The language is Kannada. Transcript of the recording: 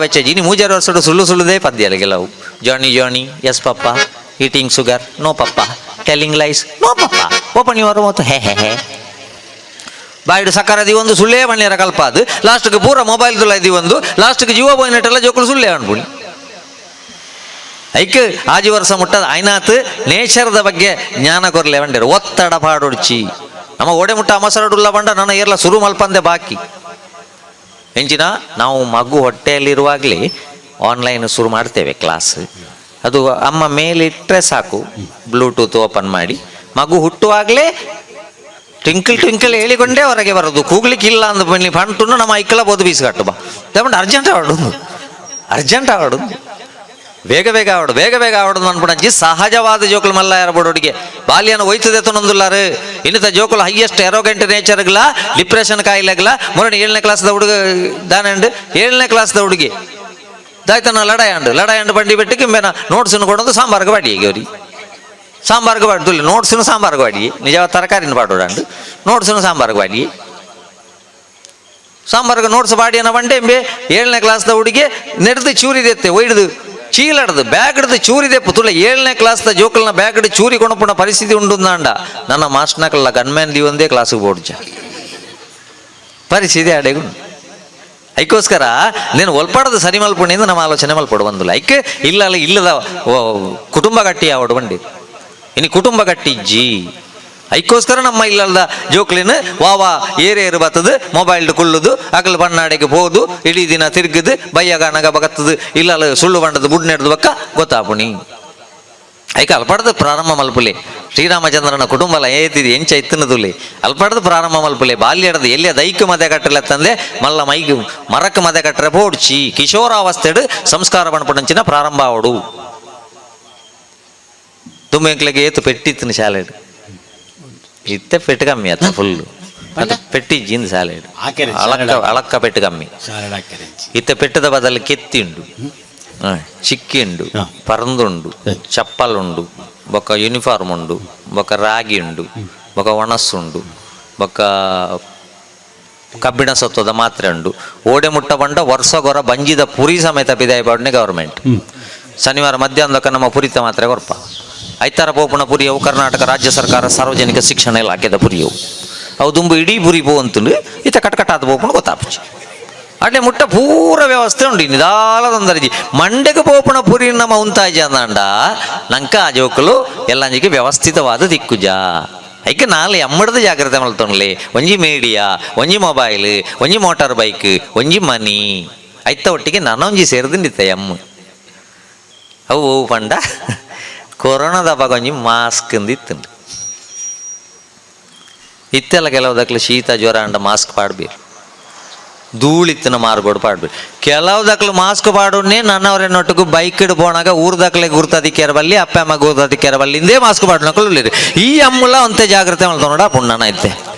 వెచ్చజీ నీ మూజారు వరుసడు సుళ్ళుదే పద్యాలు గెలవు. Johnny Johnny yes papa, eating sugar no papa, telling lies no papa, open your mouth ha ha ha. ಬಾಯಿಡು ಸಕ್ಕರದಿ ಒಂದು ಸುಳ್ಳೇ ಮಣ್ಣಿರ ಕಲ್ಪಾದು ಲಾಸ್ಟ್ಗೆ ಪೂರ ಮೊಬೈಲ್ ತುಳದಿ ಒಂದು ಲಾಸ್ಟ್ಗೆ ಜೀವ పోయినట్టೆಲ್ಲ ಜೋಕುಲು ಸುಳ್ಳೇ ಅನ್ಬಿಡಿ. ಐಕ್ ಆಜಿ ವರ್ಷ ಮುಟ್ಟದ ಐನಾತ್ ನೇಚರ್ದ ಬಗ್ಗೆ ಜ್ಞಾನ ಕೊರ್ಲೆ ಬಂಡೇರು ಒತ್ತಡ ಪಾಡೊಡ್ಚಿ ನಮ್ಮ ಓಡೆ ಮುಟ್ಟ ಅಮಸರಡುಲ್ಲ ಬಂಡ ನನ್ನ ಏರ್ಲ ಶುರು ಮಲ್ಪಂದೆ ಬಾಕಿ ಎಂಚಿನ ನಾವು ಮಗು ಹೊಟ್ಟೆಯಲ್ಲಿರುವಾಗಲೇ ಆನ್ಲೈನ್ ಶುರು ಮಾಡ್ತೇವೆ ಕ್ಲಾಸ್. ಅದು ಅಮ್ಮ ಮೇಲಿಟ್ಟರೆ ಸಾಕು, ಬ್ಲೂಟೂತ್ ಓಪನ್ ಮಾಡಿ ಮಗು ಹುಟ್ಟುವಾಗಲೇ ಟ್ವಿಂಕಲ್ ಟ್ವಿಂಕಲ್ ಹೇಳಿಕೊಂಡೇ ಹೊರಗೆ ಬರೋದು. ಕೂಗ್ಲಿಕ್ಕಿಲ್ಲ ಅಂದ ಬನ್ನಿ ಪಂಟುನ್ನು ನಮ್ಮ ಐಕ್ಕಲ ಬೋದು ಬೀಸಿ ಕಟ್ಟು ಬಾ ತಗೊಂಡು ಅರ್ಜೆಂಟ್ ಆವಡುದು ಬೇಗ ಬೇಗ ಆವಡುದು ಅನ್ಬಿಡಂಜಿ ಸಹಜವಾದ ಜೋಕುಲು ಮಲ್ಲ ಯಾರಬೋಡೊಡಿಗೆ ಬಾಲ್ಯನ ಒಯ್ತದೆ ತೊಂದುಲ್ಲಾರು ಇನ್ನಿತ ಜೋಕುಲು ಹೈಯೆಸ್ಟ್ ಎರೋಗೆಂಟ್ ನೇಚರ್ಗಳ ಡಿಪ್ರೆಷನ್ ಕಾಯಿಲೆಗಳ ಮೊರಡು 7ನೇ ಕ್ಲಾಸ್ದ ಹುಡುಗ ದಾನಂಡು 7ನೇ ಕ್ಲಾಸ್ದ ಹುಡುಗಿ ದಾಯ್ತನ ಲಡಾಯಂಡು ಬಂಡಿ ಬಿಟ್ಟಿಗೆ ಮೇನ ನೋಟ್ಸನ್ನು ಕೊಡೋದು ಸಾಂಬಾರ್ಗೆ ಬಾಡಿ ಈಗ ಅವ್ರಿಗೆ ಸಾಂಬಾರ್ಗೆ ಬಾಡ್ದು ನೋಟ್ಸನ್ನು ಸಾಂಬಾರ್ಗೆ ಬಾಡಿ ನಿಜವಾದ ತರಕಾರಿನ ಬಾಡೋಡಂಡು ನೋಟ್ಸನ್ನು ಸಾಂಬಾರ್ಗೆ ಬಾಡಿ ಸಾಂಬಾರ್ಗೆ ನೋಟ್ಸ್ ಬಾಡಿಯನ್ನ ಬಂಡೆಂಬೆ 7ನೇ ಕ್ಲಾಸ್ದ ಹುಡುಗಿ ನೆಡ್ದು ಚೂರಿದೆತ್ತೆ ಒಯ್ದು ಚೀಲಡ್ದು ಬ್ಯಾಗ್ ಹಿಡ್ದು ಚೂರಿದೆಪ್ಪು ತುಳ 7ನೇ ಕ್ಲಾಸ್ದ ಜೋಕಲ್ನ ಬ್ಯಾಗ್ ಹಿಡಿದು ಚೂರಿ ಕೊಣಪುಣ ಪರಿಸ್ಥಿತಿ ಉಂಡು ಅಂಡ ನನ್ನ ಮಾಸ್ಟರ್ನಕಲ್ಲ ಗನ್ಮ್ಯಾನ್ ದಿ ಒಂದೇ ಕ್ಲಾಸಿಗೆ ಬೋಡ್ಜ ಪರಿಸ್ಥಿತಿ ಅಡೆಗು ಐಕೋಸ್ಕರ ನೀನು ಒಲ್ಪಾಡೋದು ಸರಿ ಮಲ್ಪುಣಿಂದ ನಮ್ಮ ಆಲೋಚನೆ ಮಲ್ಪಡು ಬಂದಿಲ್ಲ ಐಕೆ ಇಲ್ಲದ ಕುಟುಂಬ ಗಟ್ಟಿ ಆವಡು ಬಂಡಿ ಇನ್ನು ಕುಟುಂಬ ಗಟ್ಟಿಜ್ಜಿ ಐಕೋಸ್ಕರ ನಮ್ಮ ಇಲ್ಲದ ಜೋಕ್ಲಿನ ವಾವಾ ಏರೇರು ಬತ್ತದು ಮೊಬೈಲ್ ಕುಳ್ಳುದು ಅಕಲ್ ಬಣ್ಣಾಡೆಗೆ ಹೋದು ಇಡೀ ದಿನ ತಿರುಗುದು ಬಯ್ಯಗಾನಗ ಬಗತ್ತದು ಇಲ್ಲ ಸುಳ್ಳು ಬಣ್ಣದ ಬುಡ್ ನೆಡ್ದು ಬಕ್ಕ ಗೊತ್ತಾಪುಣಿ ಐಕ ಅಲ್ಪಡ್ದು ಪ್ರಾರಂಭ ಮಲ್ಪುಲೆ ಶ್ರೀರಾಮಚಂದ್ರನ ಕುಟುಂಬಲ ಏತಿದೆ ಎಂಚ ಇತ್ತನದುಲೆ ಅಲ್ಪಡ್ದು ಪ್ರಾರಂಭ ಮಲ್ಪುಲೆ ಬಾಲ್ಯಡದು ಎಲ್ಲಿಯ ದೈಕ ಮದೆ ಕಟ್ಟಲೆ ತಂದೆ ಮಲ್ಲ ಮೈಗೆ ಮರಕ್ಕೆ ಮದೆ ಕಟ್ಟರೆ ಬೋಡ್ಚಿ ಕಿಶೋರಾವಸ್ಥೆಡು ಸಂಸ್ಕಾರ ಬಣ್ಪುಣಂಚಿನ ಪ್ರಾರಂಭ ಆವಡು ದುಮ್ಮೆಂಕ್ಲೆಗೆ ಏತು ಪೆಟ್ಟಿತ್ತು ಶಾಲೆಡು ಇತ್ತೆ ಪೆಟ್ಟು ಕಮ್ಮಿ ಆತ ಫುಲ್ಲು ಅದು ಪೆಟ್ಟಿಜ್ಜಿಂದ ಶಾಲೆಡು ಅಳಕ್ಕ ಪೆಟ್ಟು ಕಮ್ಮಿ ಇತ್ತೆ ಪೆಟ್ಟದ ಬದಲು ಕೆತ್ತಿಂಡು ಚಿಕ್ಕಿ ಉಂಡು ಪರಂದುಂಡು ಚಪ್ಪಲುಂಡು ಬೊಕ್ಕ ಯೂನಿಫಾರ್ಮ್ ಉಂಡು ಬೊಕ್ಕ ರಾಗಿ ಉಂಡು ಬೊಕ್ಕ ಒಣಸ್ಸುಂಡು ಬೊಕ್ಕ ಕಬ್ಬಿಣ ಸತ್ವದ ಮಾತ್ರೆ ಉಂಡು ಓಡೆ ಮುಟ್ಟ ಬಂಡ ವರ್ಷಗೊರ ಬಂಜಿದ ಪುರಿ ಸಮೇತ ಬಿದಾಯ ಪಾಡ್ನೆ ಗವರ್ಮೆಂಟ್ ಶನಿವಾರ ಮಧ್ಯಾಹ್ನದಕ್ಕ ನಮ್ಮ ಪುರಿತ ಮಾತ್ರೆ ಕೊರಪ ಐತಾರ ಪೋಪುಣ ಪುರಿಯವು ಕರ್ನಾಟಕ ರಾಜ್ಯ ಸರ್ಕಾರ ಸಾರ್ವಜನಿಕ ಶಿಕ್ಷಣ ಇಲಾಖೆದ ಪುರಿಯವು ಅವು ದುಂಬು ಇಡೀ ಪುರಿ ಪೋವಂತುಂಡು ಈತ ಕಟ್ಕಟ್ಟಾದ ಪೋಪುಣ ಗೊತ್ತಾಪುಚ್ಚಿ ಅಟ್ಲೆ ಮುಟ್ಟ ಪೂರ ವ್ಯವಸ್ಥೆ ಉಂಡು ನಿದಾಲದೊಂದರಿಜಿ ಮಂಡೆಗೆ ಪೋಪುಣ ಪುರಿ ನಮ್ಮ ಉಂತಾಜಿ ಅಂದಾಂಡ ನಂಕ ಆ ಜೋಕುಲು ಎಲ್ಲಂಜಿಗೆ ವ್ಯವಸ್ಥಿತವಾದ ದಿಕ್ಕುಜ ಐಕೆ ನಾಳೆ ಎಮ್ಮಡದ ಜಾಗ್ರತೆ ಮಲ್ತೊನ್ಲೆ ಒಂಜಿ ಮೀಡಿಯಾ ಒಂಜಿ ಮೊಬೈಲ್ ಒಂಜಿ ಮೋಟಾರ್ ಬೈಕ್ ಒಂಜಿ ಮನಿ ಐತ ಒಟ್ಟಿಗೆ ನಾನೊಂಜಿ ಸೇರಿದಿಂಡಿತ್ತ ಎಮ್ಮ ಅವು ಪಂಡ ಕೊರೋನಾದ ಬಗೊಂಜಿ ಮಾಸ್ಕ್ ಇತ್ತುಂಡು ಇತ್ತೆಲ್ಲ ಕೆಲವುದಕ್ಲು ಶೀತ ಜ್ವರ ಅಂಡ ಮಾಸ್ಕ್ ಪಾಡ್ಬೇಕು ಧೂಳಿತ್ತಿನ ಮಾರ್ಗೋಡು ಪಾಡ್ಬೇಕು ಕೆಲವುದಕ್ಲು ಮಾಸ್ಕ್ ಪಾಡೋನೇ ನನ್ನವರೇನೊಟ್ಟಿಗೂ ಬೈಕ್ ಹಿಡ್ ಪೋಣಾಗ ಊರ್ದಕ್ಲೆ ಗುರ್ತದಿಕ್ಕೆರ ಬಲ್ಲಿ ಅಪ್ಪ ಅಮ್ಮ ಗುರ್ತದಿಕ್ಕೆರ ಬಲ್ಲಿಂದೇ ಮಾಸ್ಕ್ ಪಾಡ್ನಕ್ಕಳು ಈ ಅಮ್ಮಲ ಒಂತೆ ಜಾಗ್ರತೆ ಮಾಡ್ತಾ ನೋಡ ಪುಣ್ಣನ ಐತೆ.